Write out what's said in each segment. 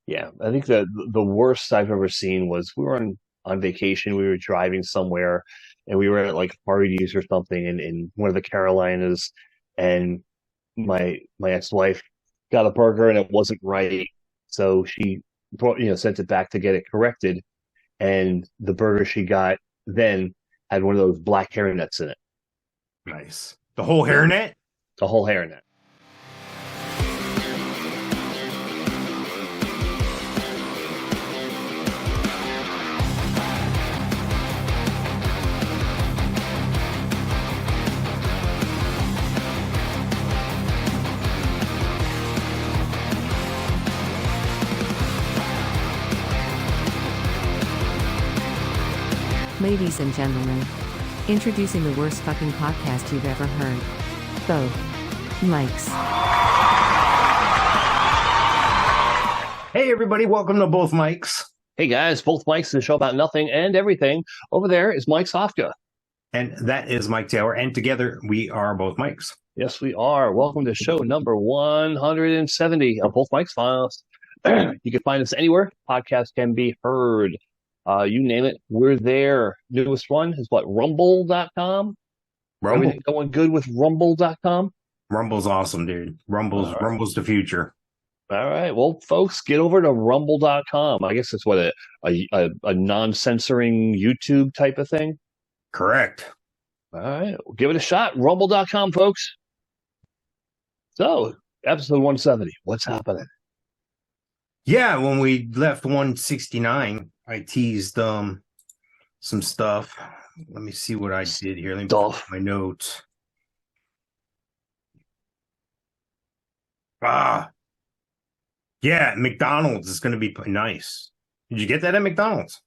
Yeah, I think the worst I've ever seen was we were on vacation. We were driving somewhere, and we were at like Hardee's or something in one of the Carolinas, and my ex-wife got a burger and it wasn't right, so she sent it back to get it corrected, and the burger she got then had one of those black hair nets in it. Nice. The whole Yeah, hairnet? the whole hair net. Ladies and gentlemen, introducing the worst fucking podcast you've ever heard. Both mics. Hey, everybody, welcome to Both Mics. Hey guys, both Mike's, the show about nothing and everything. Over there is Mike Sofka. And that is Mike Taylor. And together we are Both Mics. Yes, we are. Welcome to show number 170 of Both Mike's Files. You can find us anywhere podcasts can be heard. You name it, we're there. Newest one is what, rumble.com? Rumble. Everything going good with rumble.com? Rumble's awesome, dude. Rumble's the future. All right. Well, folks, get over to rumble.com. I guess it's what, a non-censoring YouTube type of thing? Correct. All right. Well, give it a shot. Rumble.com, folks. So, episode 170. What's happening? Yeah, when we left 169, I teased some stuff. Let me see what I did here. Let me pull my notes. Yeah, McDonald's is going to be nice. Did you get that at McDonald's?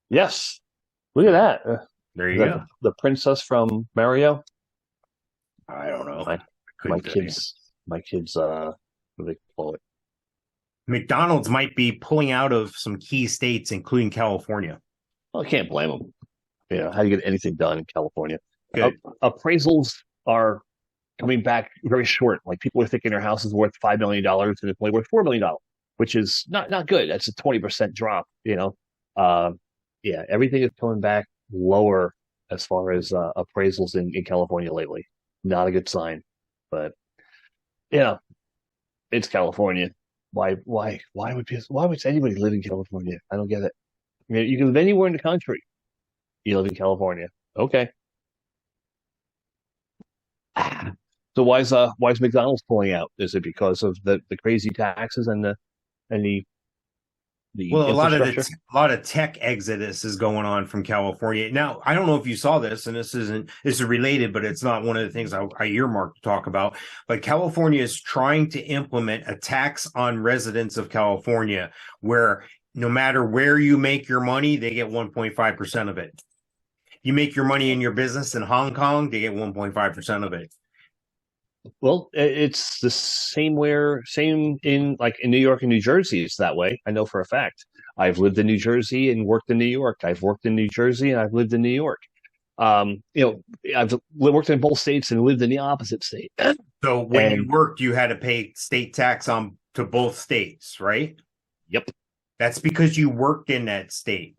Yes. Look at that. There you go. The princess from Mario. I don't know. My kids, what do they call it? McDonald's might be pulling out of some key states, including California. Well, I can't blame them. You know, how do you get anything done in California? Good. Appraisals are coming back very short. Like, people are thinking their house is worth $5 million and it's only worth $4 million, which is not good. That's a 20% drop, yeah, everything is coming back lower as far as appraisals in California lately. Not a good sign, but it's California. Why would anybody live in California? I don't get it. I mean, you can live anywhere in the country. You live in California. Okay. So why is McDonald's pulling out? Is it because of the crazy taxes and the well, a lot of tech exodus is going on from California. Now, I don't know if you saw this, and this is related, but it's not one of the things I earmarked to talk about. But California is trying to implement a tax on residents of California, where no matter where you make your money, they get 1.5% of it. You make your money in your business in Hong Kong, they get 1.5% of it. Well, it's the same in New York and New Jersey. It's that way. I know for a fact. I've lived in New Jersey and worked in New York. I've worked in New Jersey and I've lived in New York. I've worked in both states and lived in the opposite state. So when you worked, you had to pay state tax to both states, right? Yep. That's because you worked in that state.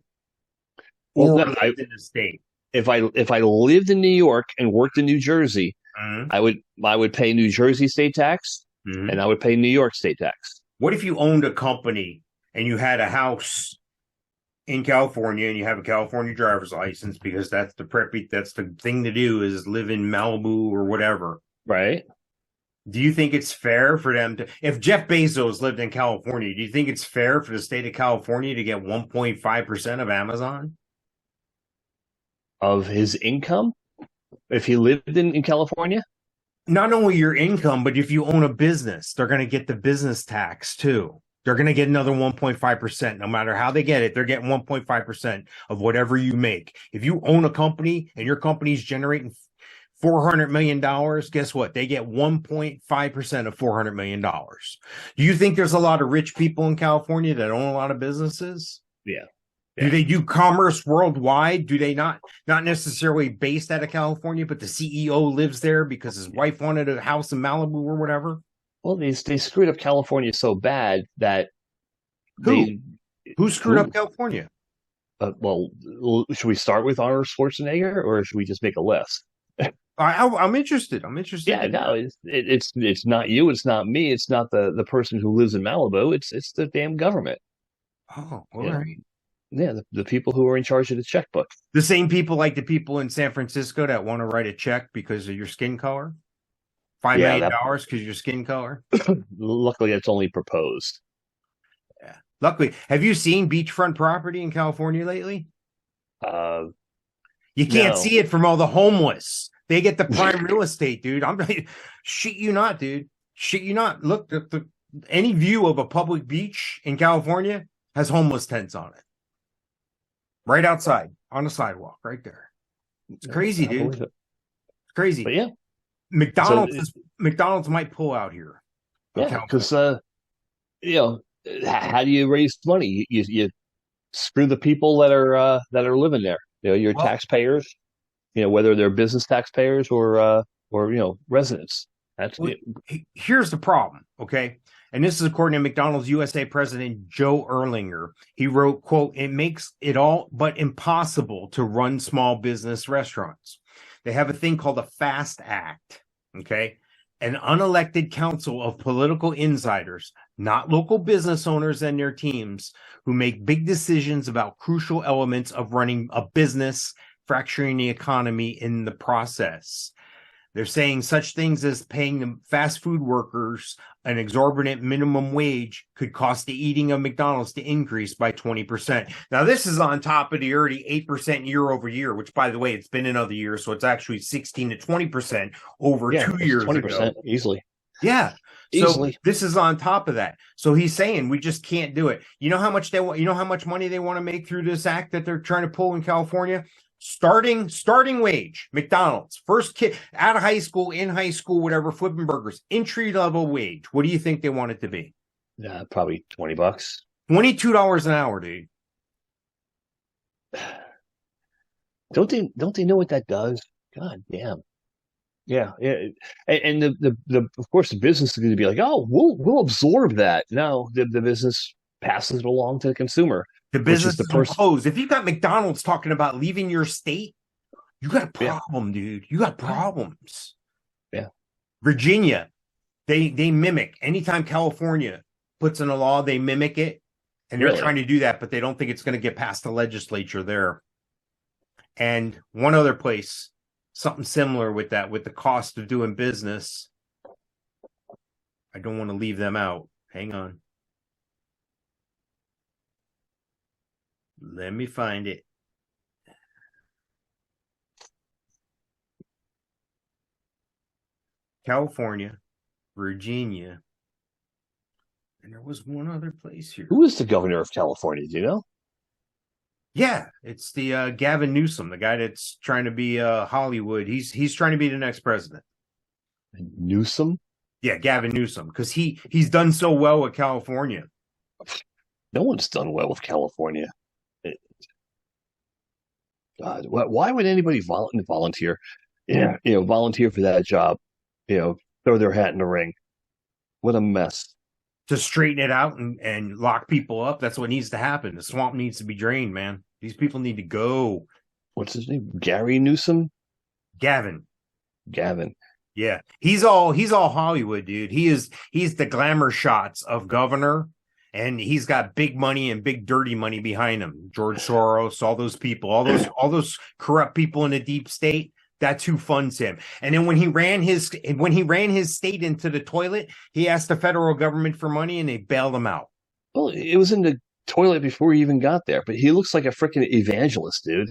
Or lived in the state. If I lived in New York and worked in New Jersey, mm-hmm. I would pay New Jersey state tax, mm-hmm. and I would pay New York state tax. What if you owned a company and you had a house in California and you have a California driver's license, because that's the thing to do, is live in Malibu or whatever, right? Do you think it's fair for them to, if Jeff Bezos lived in California, do you think it's fair for the state of California to get 1.5% of Amazon? Of his income? If he lived in California? Not only your income, but if you own a business, they're going to get the business tax too. They're going to get another 1.5%. No matter how they get it, they're getting 1.5% of whatever you make. If you own a company and your company's generating $400 million, guess what? They get 1.5% of $400 million. Do you think there's a lot of rich people in California that own a lot of businesses? Yeah. Do they do commerce worldwide? Do they not necessarily based out of California, but the CEO lives there because his wife wanted a house in Malibu or whatever? Well, they screwed up California so bad that Who screwed up California? Well, should we start with Arnold Schwarzenegger, or should we just make a list? I'm interested. I'm interested. Yeah, no, it's not you. It's not me. It's not the person who lives in Malibu. It's the damn government. Oh, all right. Yeah, the people who are in charge of the checkbook. The same people like the people in San Francisco that want to write a check because of your skin color. $5 million because of your skin color. Luckily, it's only proposed. Yeah. Luckily, have you seen beachfront property in California lately? You can't see it from all the homeless. They get the prime real estate, dude. I'm shit you not, dude. Shit you not. Look, any view of a public beach in California has homeless tents on it. Right outside on the sidewalk, right there. It's crazy, dude. It's crazy. But yeah, McDonald's might pull out here. Yeah, because how do you raise money? You screw the people that are living there. Your taxpayers. Whether they're business taxpayers or residents. Here's the problem, okay? And this is according to McDonald's USA President Joe Erlinger. He wrote, quote, "It makes it all but impossible to run small business restaurants. They have a thing called a FAST Act, okay? An unelected council of political insiders, not local business owners and their teams, who make big decisions about crucial elements of running a business, fracturing the economy in the process." They're saying such things as paying the fast food workers an exorbitant minimum wage could cause the eating of McDonald's to increase by 20%. Now, this is on top of the already 8% year over year, which, by the way, it's been another year. So it's actually 16 to 20% over 2 years 20% ago. Easily. Yeah. Easily. So this is on top of that. So he's saying we just can't do it. You know how much they want? You know how much money they want to make through this act that they're trying to pull in California? Starting wage, McDonald's, first kid out of high school, in high school, whatever, flipping burgers, entry level wage. What do you think they want it to be? Probably $20. $22 an hour, dude. Don't they know what that does? God damn. Yeah. And the of course the business is going to be like, oh, we'll absorb that. No, the business passes it along to the consumer. The business is imposed. If you got McDonald's talking about leaving your state, you got a problem, dude. You got problems. Yeah. Virginia, they mimic. Anytime California puts in a law, they mimic it. And they're trying to do that, but they don't think it's going to get past the legislature there. And one other place, something similar with that, with the cost of doing business. I don't want to leave them out. Hang on. Let me find it. California, Virginia, and there was one other place here. Who is the governor of California? Do you know? Yeah, it's the Gavin Newsom, the guy that's trying to be Hollywood. He's trying to be the next president. Newsom? Yeah, Gavin Newsom, because he's done so well with California. No one's done well with California. God, why would anybody volunteer? Yeah, volunteer for that job. Throw their hat in the ring. What a mess. To straighten it out and lock people up. That's what needs to happen. The swamp needs to be drained, man. These people need to go. What's his name? Gary Newsom? Gavin. Yeah. He's all Hollywood, dude. He's the glamour shots of governor. And he's got big money and big dirty money behind him. George Soros, all those people, all those corrupt people in the deep state. That's who funds him. And then when he ran his state into the toilet, he asked the federal government for money and they bailed him out. Well, it was in the toilet before he even got there. But he looks like a freaking evangelist, dude.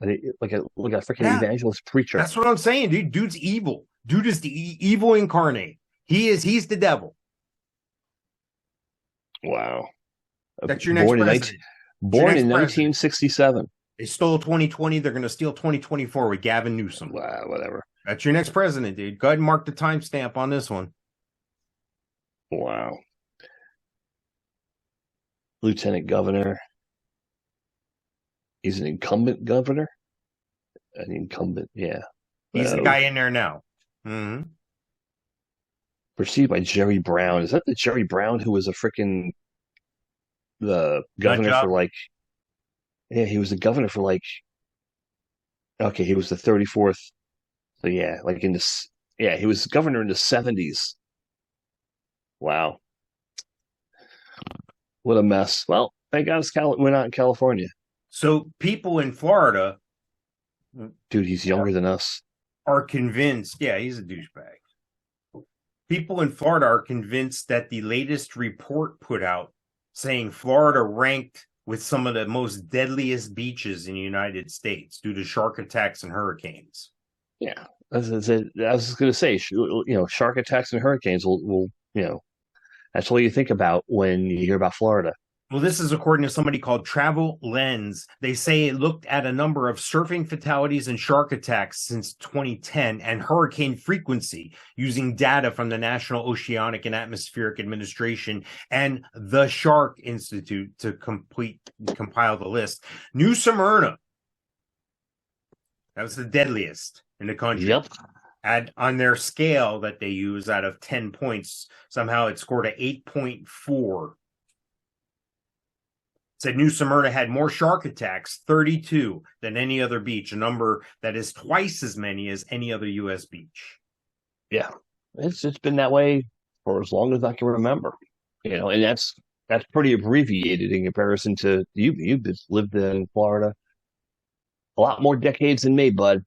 Like a freaking evangelist preacher. That's what I'm saying, dude. Dude's evil. Dude is the evil incarnate. He's the devil. Wow. That's your next president. Born in 1967. They stole 2020. They're going to steal 2024 with Gavin Newsom. Wow, whatever. That's your next president, dude. Go ahead and mark the timestamp on this one. Wow. Lieutenant governor. He's an incumbent governor? An incumbent, yeah. He's the guy in there now. Mm-hmm. Perceived by Jerry Brown. Is that the Jerry Brown who was a freaking the Nut governor for job. like, yeah, he was the governor for like, okay, he was the 34th. So yeah, like in this, yeah, he was governor in the 70s. Wow, what a mess. Well, thank God we're not in California. So people in Florida Dude, he's are, younger than us. are convinced. Yeah, he's a douchebag. People in Florida are convinced that the latest report put out saying Florida ranked with some of the most deadliest beaches in the United States due to shark attacks and hurricanes. Yeah, I was going to say, shark attacks and hurricanes will, that's all you think about when you hear about Florida. Well, this is according to somebody called Travel Lens. They say it looked at a number of surfing fatalities and shark attacks since 2010 and hurricane frequency using data from the National Oceanic and Atmospheric Administration and the Shark Institute to compile the list. New Smyrna, that was the deadliest in the country. Yep. On their scale that they use out of 10 points, somehow it scored a 8.4. Said New Smyrna had more shark attacks, 32, than any other beach, a number that is twice as many as any other U.S. beach. Yeah, it's been that way for as long as I can remember. And that's pretty abbreviated in comparison to you. You've lived in Florida a lot more decades than me, bud.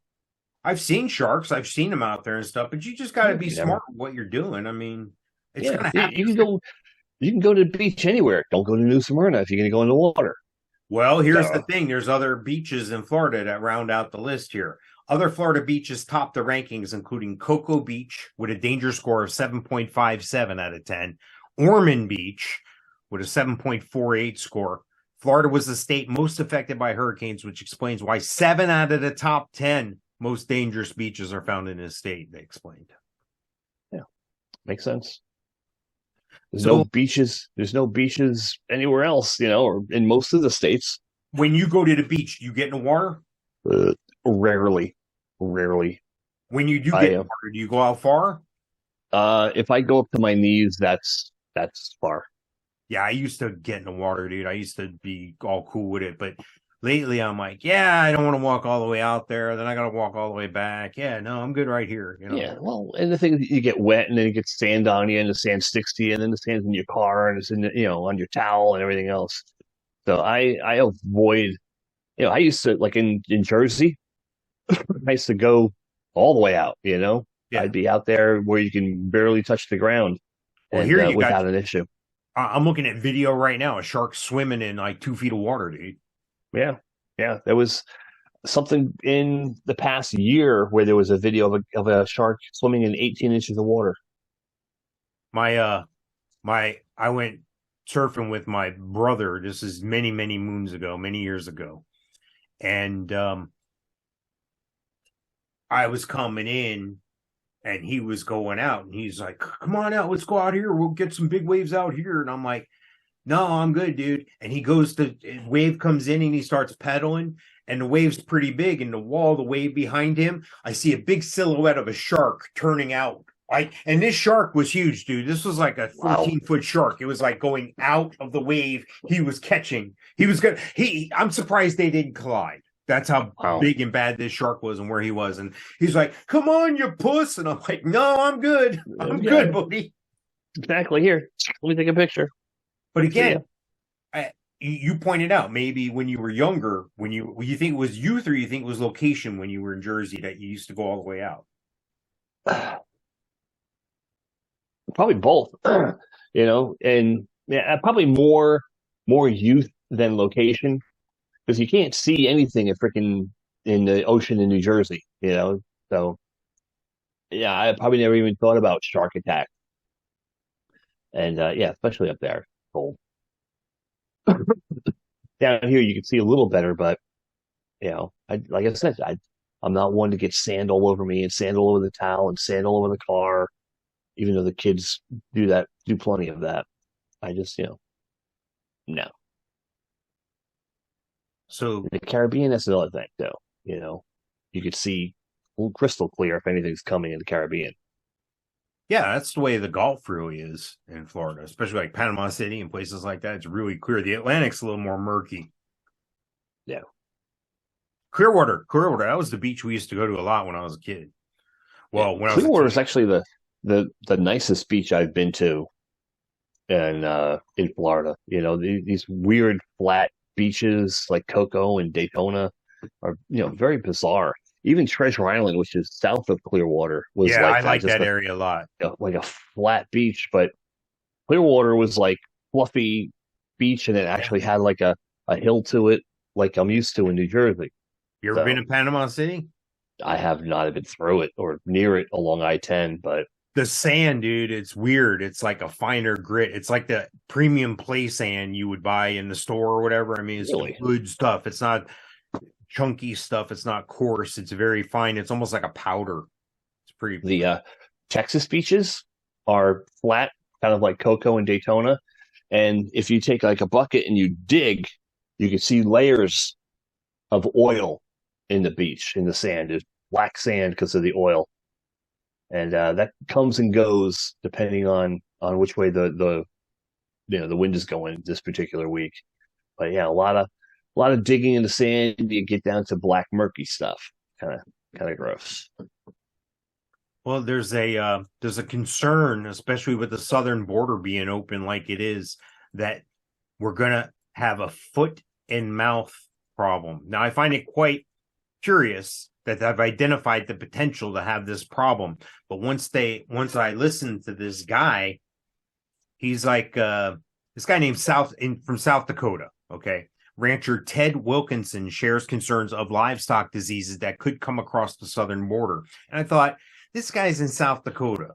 I've seen sharks. I've seen them out there and stuff, but you just got to be You smart never, with what you're doing. I mean, it's yeah, going to happen. you can go. You can go to the beach anywhere. Don't go to New Smyrna if you're going to go in the water. Well, here's the So, thing. There's other beaches in Florida that round out the list here. Other Florida beaches top the rankings, including Cocoa Beach with a danger score of 7.57 out of 10. Ormond Beach with a 7.48 score. Florida was the state most affected by hurricanes, which explains why 7 out of the top 10 most dangerous beaches are found in this state, they explained. yeah, makes sense. There's So no beaches. There's no beaches anywhere else, or in most of the states. when you go to the beach, you get in the water? Rarely, rarely. When you do get in the water, do you go out far? If I go up to my knees, that's far. Yeah, I used to get in the water, dude. I used to be all cool with it, but lately I'm like, yeah, I don't want to walk all the way out there. Then I got to walk all the way back. Yeah, no, I'm good right here. Yeah, well, and the thing is, you get wet, and then you get sand on you, and the sand sticks to you, and then the sand's in your car, and it's in on your towel and everything else. So I avoid. I used to like in Jersey. I used to go all the way out. Yeah. I'd be out there where you can barely touch the ground, Well, and here you without got. an issue. I'm looking at video right now. A shark swimming in like 2 feet of water, dude. Yeah, yeah. There was something in the past year where there was a video of a shark swimming in 18 inches of water. I went surfing with my brother. This is many, many moons ago, many years ago, and I was coming in. And he was going out, and he's like, "Come on out, let's go out here. We'll get some big waves out here." And I'm like, "No, I'm good, dude." And he goes to wave comes in, and he starts pedaling, and the wave's pretty big. And the wave behind him, I see a big silhouette of a shark turning out. And this shark was huge, dude. This was like a 14-foot shark. It was like going out of the wave he was catching. He was good. I'm surprised they didn't collide. That's how big and bad this shark was and where he was. And he's like, "Come on, you puss." And I'm like, "No, I'm good. I'm good, buddy." Exactly. Here, let me take a picture. But again, you pointed out maybe when you were younger, when you think it was youth or you think it was location when you were in Jersey that you used to go all the way out? Probably both, and yeah, probably more youth than location. Because you can't see anything in the ocean in New Jersey, So, yeah, I probably never even thought about shark attack. And yeah, especially up there, cold. Down here, you can see a little better, but like I said, I'm not one to get sand all over me and sand all over the towel and sand all over the car. Even though the kids do plenty of that, I just no. So in the Caribbean, that's another thing, though. You could see crystal clear if anything's coming in the Caribbean. Yeah, that's the way the Gulf really is in Florida, especially like Panama City and places like that. It's really clear. The Atlantic's a little more murky. Yeah. Clearwater. That was the beach we used to go to a lot when I was a kid. Well, when I was Clearwater is actually the nicest beach I've been to in Florida. You know, these weird flat beaches like Cocoa and Daytona are, very bizarre. Even Treasure Island, which is south of Clearwater, was I like that, like just that area a lot. like a flat beach. But Clearwater was like fluffy beach, and it actually had like a hill to it, like I'm used to in New Jersey. You ever So been to Panama City? I have not been through it or near it along I-10, but The sand, dude, it's weird. It's like a finer grit. It's like the premium play sand you would buy in the store or whatever. I mean, it's really, good stuff. It's not chunky stuff. It's not coarse. It's very fine. It's almost like a powder. It's pretty. the Texas beaches are flat, kind of like Cocoa and Daytona. And if you take like a bucket and you dig, you can see layers of oil in the beach, in the sand. There's black sand because of the oil. And that comes and goes depending on which way the wind is going this particular week. But yeah, a lot of digging in the sand. You get down to black murky stuff. Kind of gross. Well, there's a concern, especially with the southern border being open like it is, that we're gonna have a foot and mouth problem. Now, I find it quite curious that I've identified the potential to have this problem. But once I listened to this guy, he's like this guy named from South Dakota. Okay. Rancher Ted Wilkinson shares concerns of livestock diseases that could come across the southern border. And I thought, this guy's in South Dakota.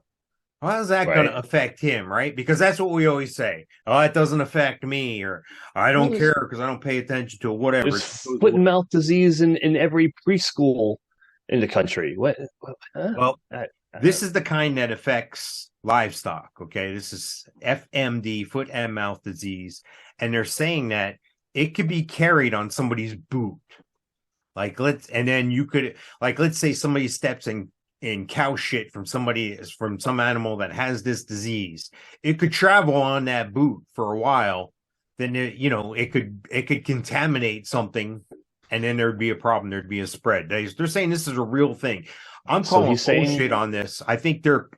How's that going to affect him, right? Because that's what we always say. Oh, it doesn't affect me, or I don't care because I don't pay attention to it, whatever. There's foot and mouth disease in every preschool in the country. What? Huh? Well, this is the kind that affects livestock, okay? This is FMD, foot and mouth disease. And they're saying that it could be carried on somebody's boot. Let's say somebody steps in cow shit from some animal that has this disease. It could travel on that boot for a while. Then it could contaminate something, and then there'd be a problem. There'd be a spread. They're saying this is a real thing. I'm calling bullshit on this. I think they're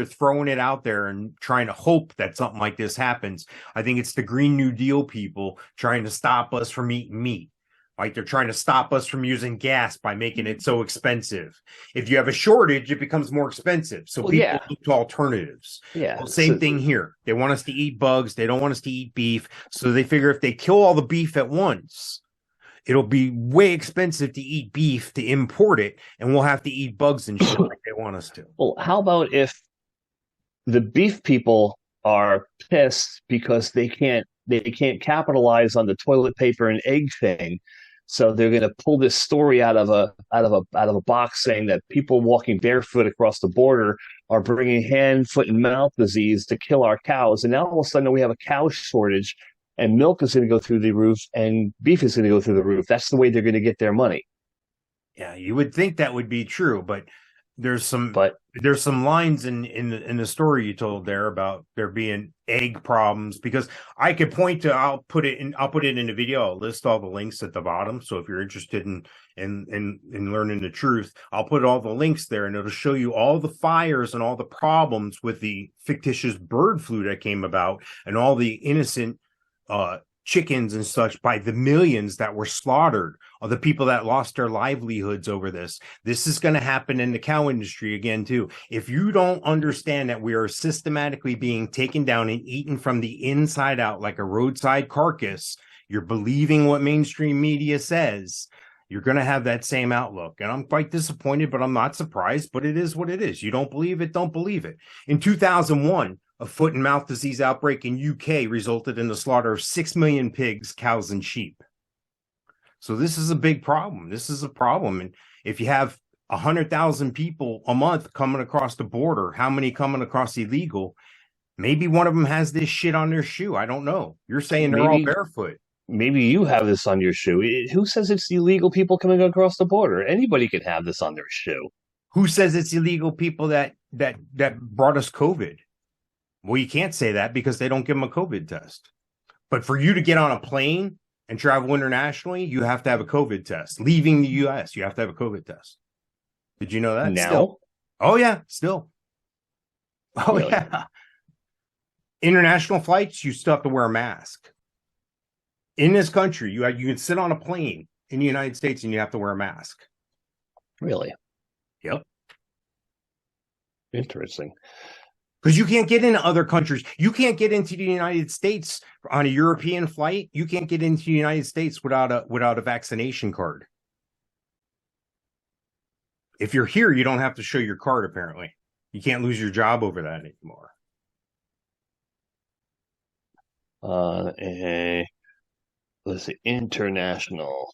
throwing it out there and trying to hope that something like this happens. I think it's the Green New Deal people trying to stop us from eating meat. Like they're trying to stop us from using gas by making it so expensive. If you have a shortage, it becomes more expensive. So people look to alternatives. Yeah. Well, same thing here. They want us to eat bugs. They don't want us to eat beef. So they figure if they kill all the beef at once, it'll be way expensive to eat beef, to import it, and we'll have to eat bugs and shit like they want us to. Well, how about if the beef people are pissed because they can't capitalize on the toilet paper and egg thing? So they're going to pull this story out of a box saying that people walking barefoot across the border are bringing hand, foot, and mouth disease to kill our cows. And now all of a sudden we have a cow shortage, and milk is going to go through the roof, and beef is going to go through the roof. That's the way they're going to get their money. Yeah, you would think that would be true, but there's some lines in the story you told there about there being egg problems, because I could point to, I'll put it in the video. I'll list all the links at the bottom. So if you're interested in learning the truth, I'll put all the links there, and it'll show you all the fires and all the problems with the fictitious bird flu that came about, and all the innocent chickens and such by the millions that were slaughtered, or the people that lost their livelihoods over this. This is going to happen in the cow industry again too. If you don't understand that we are systematically being taken down and eaten from the inside out like a roadside carcass, you're believing what mainstream media says, you're going to have that same outlook. And I'm quite disappointed, but I'm not surprised. But it is what it is. You don't believe it, don't believe it. In 2001, a foot and mouth disease outbreak in UK resulted in the slaughter of 6 million pigs, cows, and sheep. So this is a big problem. This is a problem. And if you have 100,000 people a month coming across the border, how many coming across illegal? Maybe one of them has this shit on their shoe. I don't know. You're saying they're all barefoot. Maybe you have this on your shoe. Who says it's illegal people coming across the border? Anybody can have this on their shoe. Who says it's illegal people that brought us COVID? Well, you can't say that because they don't give them a COVID test. But for you to get on a plane and travel internationally, you have to have a COVID test. Leaving the U.S., you have to have a COVID test. Did you know that? Now? Still. Oh, yeah, still. Oh, Really? yeah. International flights, you still have to wear a mask. In this country, you can sit on a plane in the United States and you have to wear a mask. Really? Yep. Interesting. Because you can't get into other countries. You can't get into the United States on a European flight. You can't get into the United States without a vaccination card. If you're here, you don't have to show your card, apparently. You can't lose your job over that anymore. Let's see, international.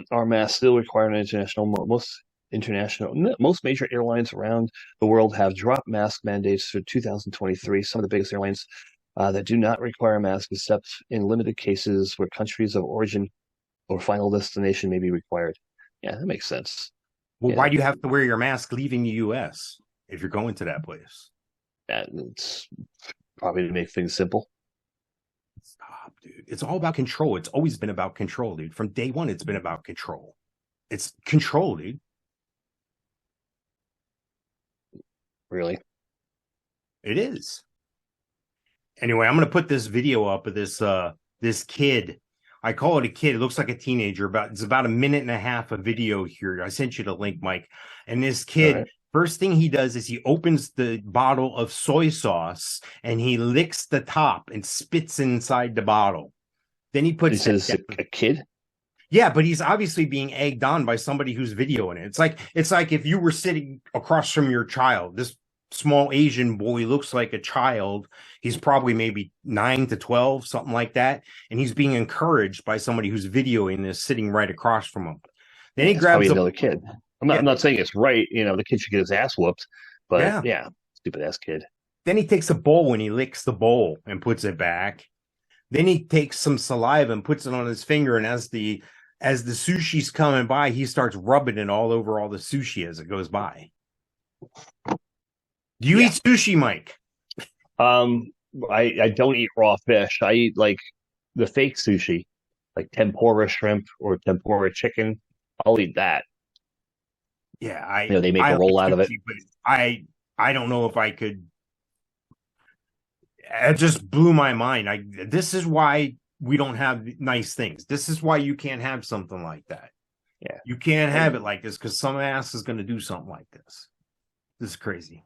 Are masks still required in international? Most major airlines around the world have dropped mask mandates for 2023. Some of the biggest airlines that do not require masks, except in limited cases where countries of origin or final destination may be required. Yeah, that makes sense. Well, Yeah. why do you have to wear your mask leaving the U.S. if you're going to that place? It's probably to make things simple. Stop, dude. It's all about control. It's always been about control, dude. From day one, it's been about control. It's control, dude. Really? It is. Anyway, I'm going to put this video up of this kid. I call it a kid. It looks like a teenager. It's about a minute and a half of video here. I sent you the link, Mike. And this kid, Right. First thing he does is he opens the bottle of soy sauce and he licks the top and spits inside the bottle. Then he puts This is a kid? Yeah, but he's obviously being egged on by somebody who's videoing it. It's like if you were sitting across from your child. This small Asian boy looks like a child. He's probably maybe 9 to 12, something like that. And he's being encouraged by somebody who's videoing this sitting right across from him. Then he grabs another kid. I'm not saying it's right. The kid should get his ass whooped, but yeah, stupid ass kid. Then he takes a bowl and he licks the bowl and puts it back. Then he takes some saliva and puts it on his finger. And as the sushi's coming by, he starts rubbing it all over all the sushi as it goes by. Do you eat sushi, Mike? I don't eat raw fish. I eat like the fake sushi, like tempura shrimp or tempura chicken. I'll eat that. Yeah, they make a roll out of it. But I don't know if I could. It just blew my mind. This is why we don't have nice things. This is why you can't have something like that. Yeah, you can't have it like this because some ass is going to do something like this. This is crazy.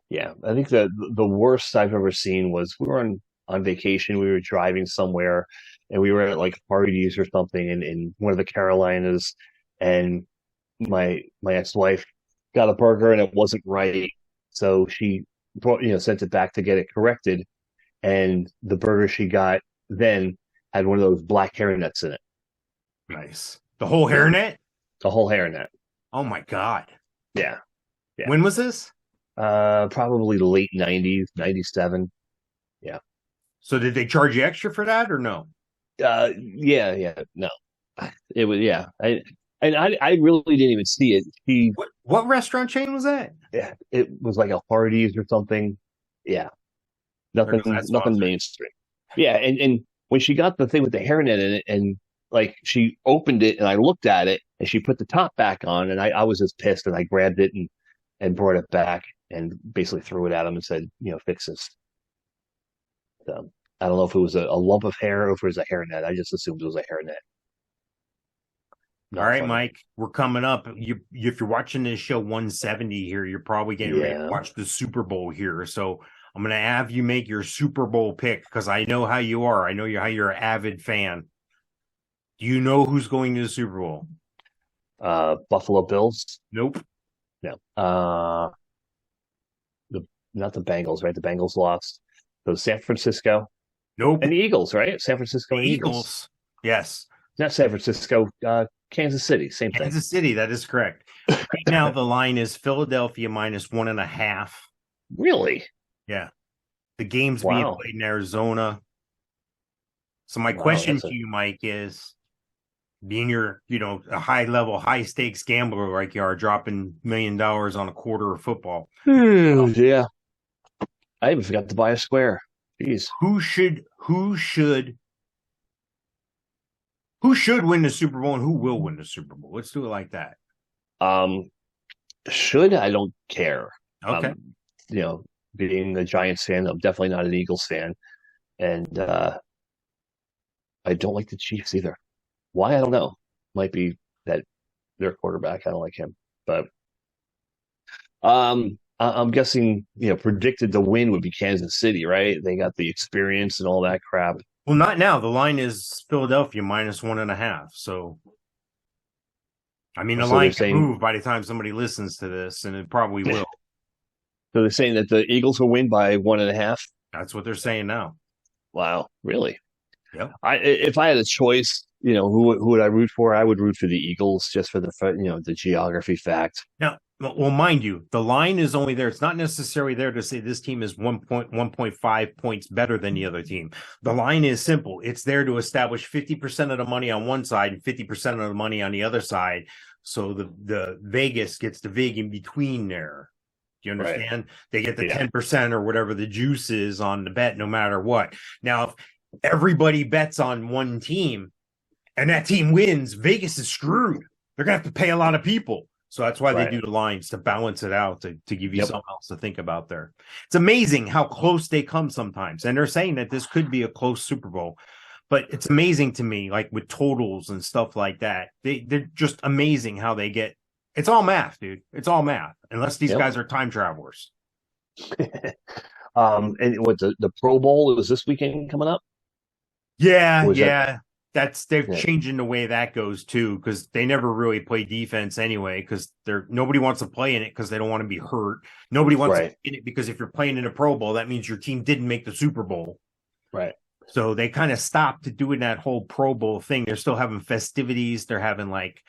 Yeah, I think the worst I've ever seen was we were on vacation. We were driving somewhere, and we were at like parties or something in one of the Carolinas, and my ex-wife got a burger and it wasn't right, so she sent it back to get it corrected, and the burger she got then had one of those black hairnets in it. Nice. The whole hairnet? The whole hairnet. Oh my God. Yeah. When was this? Probably late 90s, 97. Yeah. So did they charge you extra for that or no? Yeah, no. It was, yeah. I really didn't even see it. What restaurant chain was that? Yeah, it was like a Hardee's or something. Yeah. Nothing mainstream. Yeah, and when she got the thing with the hairnet in it, and like she opened it and I looked at it and she put the top back on, and I was just pissed, and I grabbed it and brought it back and basically threw it at him and said, fix this. So I don't know if it was a lump of hair or if it was a hairnet. I just assumed it was a hairnet. All right, Mike, we're coming up. If you're watching this show 170 here, you're probably getting ready to watch the Super Bowl here. So I'm going to have you make your Super Bowl pick because I know how you are. I know how you're an avid fan. Do you know who's going to the Super Bowl? Buffalo Bills? Nope. No. Not the Bengals, right? The Bengals lost. So San Francisco. Nope. And the Eagles, right? San Francisco and Eagles. Yes. Not San Francisco. Kansas City. Same thing. Kansas City. That is correct. Right now, the line is Philadelphia -1.5. Really? Yeah. The game's being Wow. played in Arizona. So my Wow, question that's to you, Mike, is being a high level, high stakes gambler like you are, dropping $1 million on a quarter of football. yeah. I even forgot to buy a square. Jeez. Who should win the Super Bowl and who will win the Super Bowl? Let's do it like that. I don't care. Okay. Being a Giants fan, I'm definitely not an Eagles fan. And I don't like the Chiefs either. Why? I don't know. Might be that their quarterback. I don't like him. But I'm guessing, predicted the win would be Kansas City, right? They got the experience and all that crap. Well, not now. The line is Philadelphia -1.5. So, I mean, the So line they're can saying, move by the time somebody listens to this, and it probably will. so they're saying that the Eagles will win by 1.5. That's what they're saying now. Wow, really? Yep. If I had a choice, who would I root for? I would root for the Eagles just for the geography fact. Now, well, mind you, the line is only there. It's not necessarily there to say this team is 1.5 points better than the other team. The line is simple. It's there to establish 50% of the money on one side and 50% of the money on the other side. So the Vegas gets the vig in between there. Do you understand? Right. They get the 10% or whatever the juice is on the bet, no matter what. Now, if everybody bets on one team and that team wins, Vegas is screwed. They're going to have to pay a lot of people. So that's why they do the lines, to balance it out, to give you something else to think about there. It's amazing how close they come sometimes. And they're saying that this could be a close Super Bowl. But it's amazing to me, like with totals and stuff like that. They're just amazing how they get. It's all math, dude. It's all math. Unless these guys are time travelers. And what the Pro Bowl is this weekend coming up? Yeah. They're changing the way that goes too, because they never really play defense anyway, because nobody wants to play in it because they don't want to be hurt. Nobody wants to play in it because if you're playing in a Pro Bowl, that means your team didn't make the Super Bowl. Right. So they kind of stopped doing that whole Pro Bowl thing. They're still having festivities. They're having like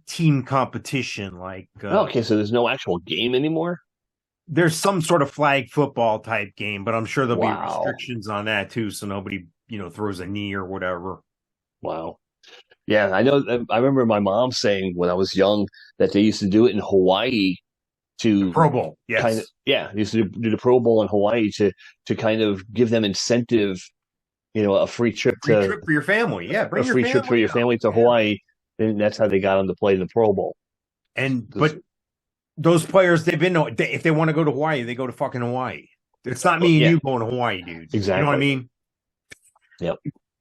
team competition. Okay, so there's no actual game anymore? There's some sort of flag football type game, but I'm sure there'll be restrictions on that too, so nobody, throws a knee or whatever. Wow. Yeah, I know. I remember my mom saying when I was young that they used to do it in Hawaii to Pro Bowl. Yes. They used to do the Pro Bowl in Hawaii to kind of give them incentive, a free trip for your family. Yeah, bring a free trip for your family to Hawaii. And that's how they got them to play in the Pro Bowl. But those players, if they want to go to Hawaii, they go to fucking Hawaii. It's not me and you going to Hawaii, dude. Exactly. You know what I mean? Yep.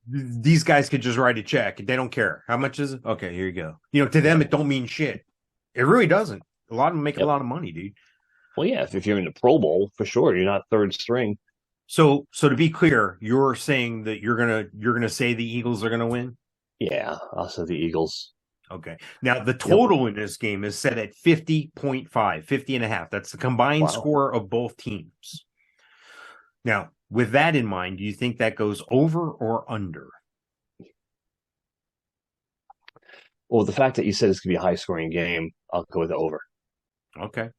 These guys could just write a check. They don't care. How much is it? Okay, here you go. To them, it don't mean shit. It really doesn't. A lot of them make a lot of money, dude. Well, yeah, if you're in the Pro Bowl, for sure, you're not third string. So to be clear, you're saying that you're gonna say the Eagles are gonna win? Yeah, I'll say the Eagles. Okay. Now, the total in this game is set at 50.5, 50.5. That's the combined score of both teams. Now, with that in mind, do you think that goes over or under? Well, the fact that you said it's going to be a high-scoring game, I'll go with the over. Okay.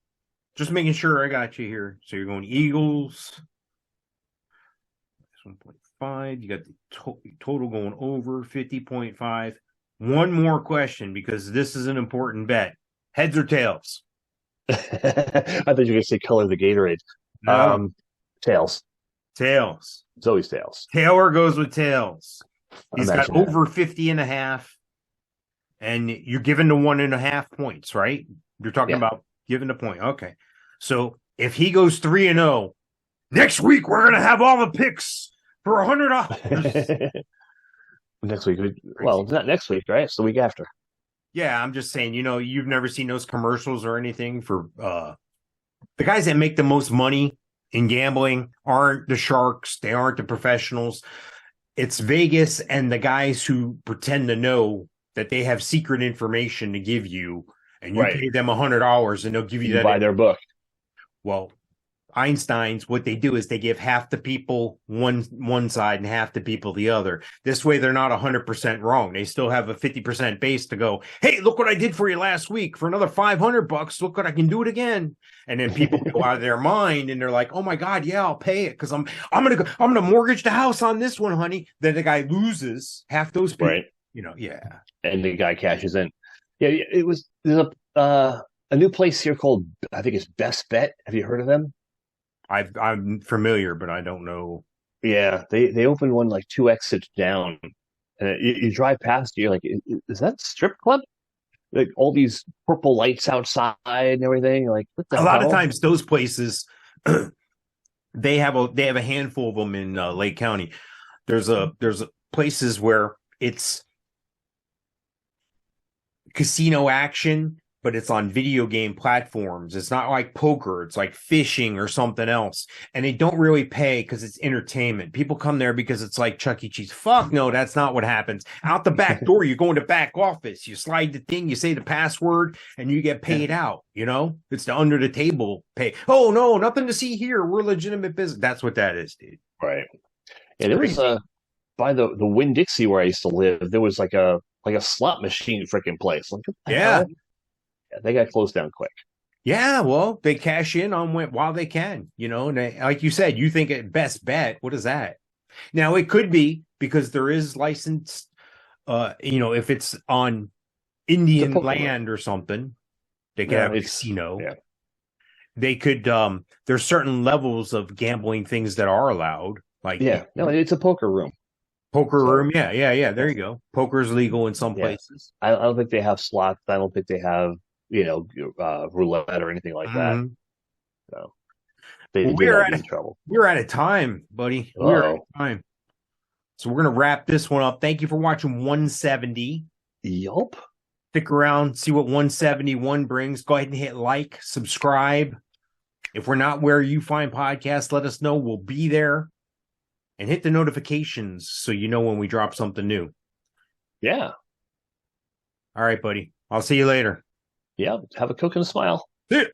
Just making sure I got you here. So you're going Eagles. 1.5. You got the total going over 50.5. One more question, because this is an important bet. Heads or tails? I thought you were going to say color the Gatorade. No. Tails. Tails. It's always tails. Taylor goes with tails. He's got that. over 50.5. And you're giving the 1.5 points, right? You're talking about giving the point. Okay. So if he goes 3-0, next week we're going to have all the picks for $100. Next week. Well, it's not next week, right? It's the week after. Yeah, I'm just saying, you've never seen those commercials or anything for the guys that make the most money in gambling aren't the sharks. They aren't the professionals. It's Vegas and the guys who pretend to know that they have secret information to give you, and you pay them $100 and they'll give you that. Buy their book. Well, Einstein's, what they do is they give half the people one side and half the people the other. This way, they're not 100% wrong. They still have a 50% base to go, hey, look what I did for you last week for another $500. Look what I can do it again. And then people go out of their mind and they're like, oh my God, yeah, I'll pay it because I'm gonna mortgage the house on this one, honey. Then the guy loses half those people. Right. Yeah. And the guy cashes in. Yeah, there's a new place here called, I think it's Best Bet. Have you heard of them? I'm familiar, but I don't know. Yeah, they opened one like 2 exits down, and you drive past, you're like, is that a strip club? Like all these purple lights outside and everything. Like, what the hell? A lot of times, those places they have a handful of them in Lake County. There's places where it's casino action, but it's on video game platforms. It's not like poker. It's like fishing or something else. And they don't really pay because it's entertainment. People come there because it's like Chuck E. Cheese. Fuck no, that's not what happens. Out the back door, you go into back office. You slide the thing, you say the password, and you get paid out. It's the under the table pay. Oh, no, nothing to see here. We're legitimate business. That's what that is, dude. Right. Yeah, there was by the Winn-Dixie where I used to live, there was like a slot machine freaking place. Like, yeah. Yeah, they got closed down quick. Yeah, well, they cash in on while they can, and they, like you said, you think at Best Bet, what is that? Now, it could be because there is licensed, if it's on Indian land or something, they could have a casino. Yeah. They could, there's certain levels of gambling things that are allowed. Like, no, it's a poker room. Room, yeah. There you go. Poker is legal in some places. I don't think they have slots. I don't think they have roulette or anything like that. So we're out of trouble. We're out of time, buddy. We're out of time. So we're gonna wrap this one up. Thank you for watching 170. Yup. Stick around, see what 171 brings. Go ahead and hit like, subscribe. If we're not where you find podcasts, let us know. We'll be there. And hit the notifications so you know when we drop something new. Yeah. All right, buddy. I'll see you later. Yeah. Have a Coke and a smile. See ya.